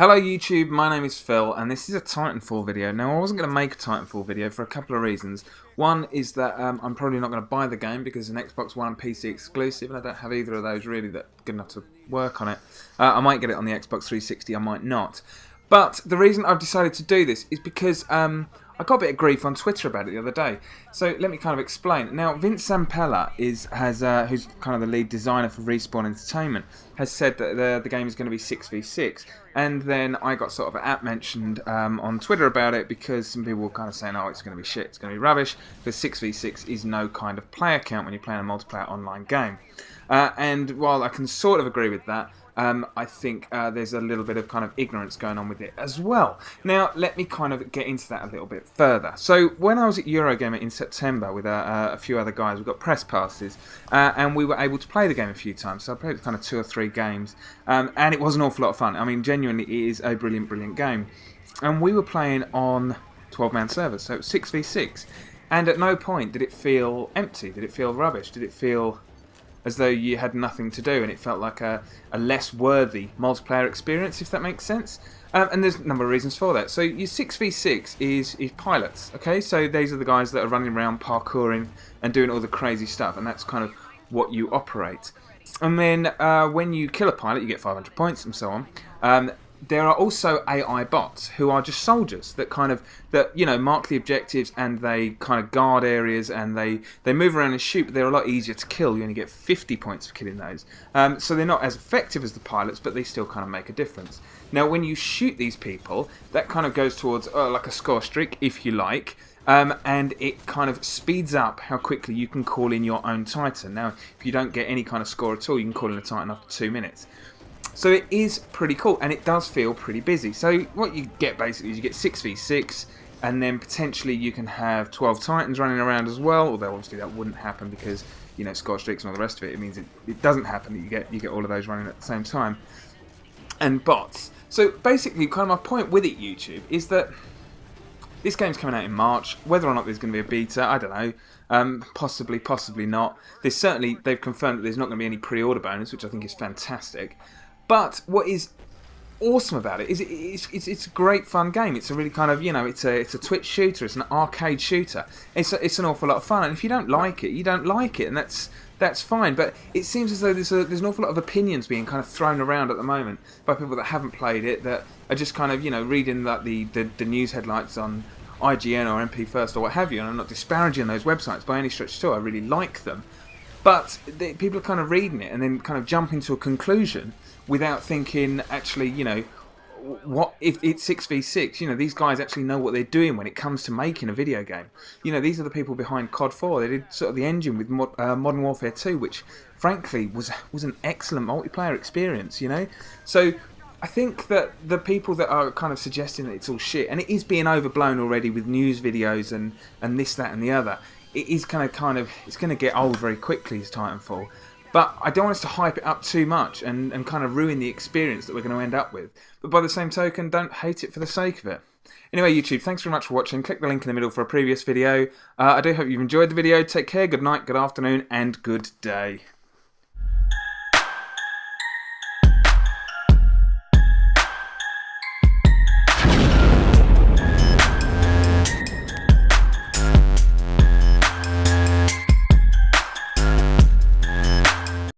Hello YouTube, my name is Phil and this is a Titanfall video. Now I wasn't going to make a Titanfall video for a couple of reasons. One is that I'm probably not going to buy the game because it's an Xbox One and PC exclusive and I don't have either of those really that good enough to work on it. I might get it on the Xbox 360, I might not. But the reason I've decided to do this is because I got a bit of grief on Twitter about it the other day. So let me kind of explain. Now Vince Zampella who's kind of the lead designer for Respawn Entertainment, has said that the game is going to be 6v6. And then I got sort of mentioned on Twitter about it because some people were kind of saying, oh, it's going to be shit, it's going to be rubbish, because 6v6 is no kind of player count when you're playing a multiplayer online game. And while I can sort of agree with that, I think there's a little bit of kind of ignorance going on with it as well. Now, let me kind of get into that a little bit further. So, when I was at Eurogamer in September with a few other guys, we got press passes, and we were able to play the game a few times. So I played kind of 2 or 3 games, and it was an awful lot of fun. I mean, genuinely, it is a brilliant, brilliant game. And we were playing on 12-man servers, so it was 6v6. And at no point did it feel empty, did it feel rubbish, did it feel as though you had nothing to do, and it felt like a less worthy multiplayer experience, if that makes sense. And there's a number of reasons for that. So your 6v6 is pilots, okay? So these are the guys that are running around parkouring and doing all the crazy stuff, and that's kind of what you operate. And then when you kill a pilot, you get 500 points and so on. There are also AI bots who are just soldiers that mark the objectives, and they kind of guard areas, and they move around and shoot, but they're a lot easier to kill. You only get 50 points for killing those. So they're not as effective as the pilots, but they still kind of make a difference. Now when you shoot these people, that kind of goes towards like a score streak, if you like. And it kind of speeds up how quickly you can call in your own Titan. Now, if you don't get any kind of score at all, you can call in a Titan after 2 minutes. So it is pretty cool, and it does feel pretty busy. So what you get basically is you get 6v6, and then potentially you can have 12 Titans running around as well, although obviously that wouldn't happen because, you know, score streaks and all the rest of it. It means it doesn't happen that you get all of those running at the same time. And bots. So basically, kind of my point with it, YouTube, is that this game's coming out in March. Whether or not there's going to be a beta, I don't know. Possibly, possibly not. They've confirmed that there's not going to be any pre-order bonus, which I think is fantastic. But what is awesome about it is it's a great fun game. It's a really kind of, you know, it's a twitch shooter. It's an arcade shooter. It's an awful lot of fun. And if you don't like it, you don't like it, and that's fine. But it seems as though there's an awful lot of opinions being kind of thrown around at the moment by people that haven't played it, that are just kind of, you know, reading like the news headlines on IGN or MP First or what have you. And I'm not disparaging those websites by any stretch at all. I really like them. But people are kind of reading it and then kind of jumping to a conclusion without thinking, actually, you know, what if it's 6v6? You know, these guys actually know what they're doing when it comes to making a video game. You know, these are the people behind COD 4. They did sort of the engine with Modern Warfare 2, which, frankly, was an excellent multiplayer experience, you know? So I think that the people that are kind of suggesting that it's all shit, and it is being overblown already with news videos and this, that and the other, it is it's going to get old very quickly as Titanfall. But I don't want us to hype it up too much and kind of ruin the experience that we're going to end up with. But by the same token, don't hate it for the sake of it. Anyway, YouTube, thanks very much for watching. Click the link in the middle for a previous video. I do hope you've enjoyed the video. Take care, good night, good afternoon, and good day.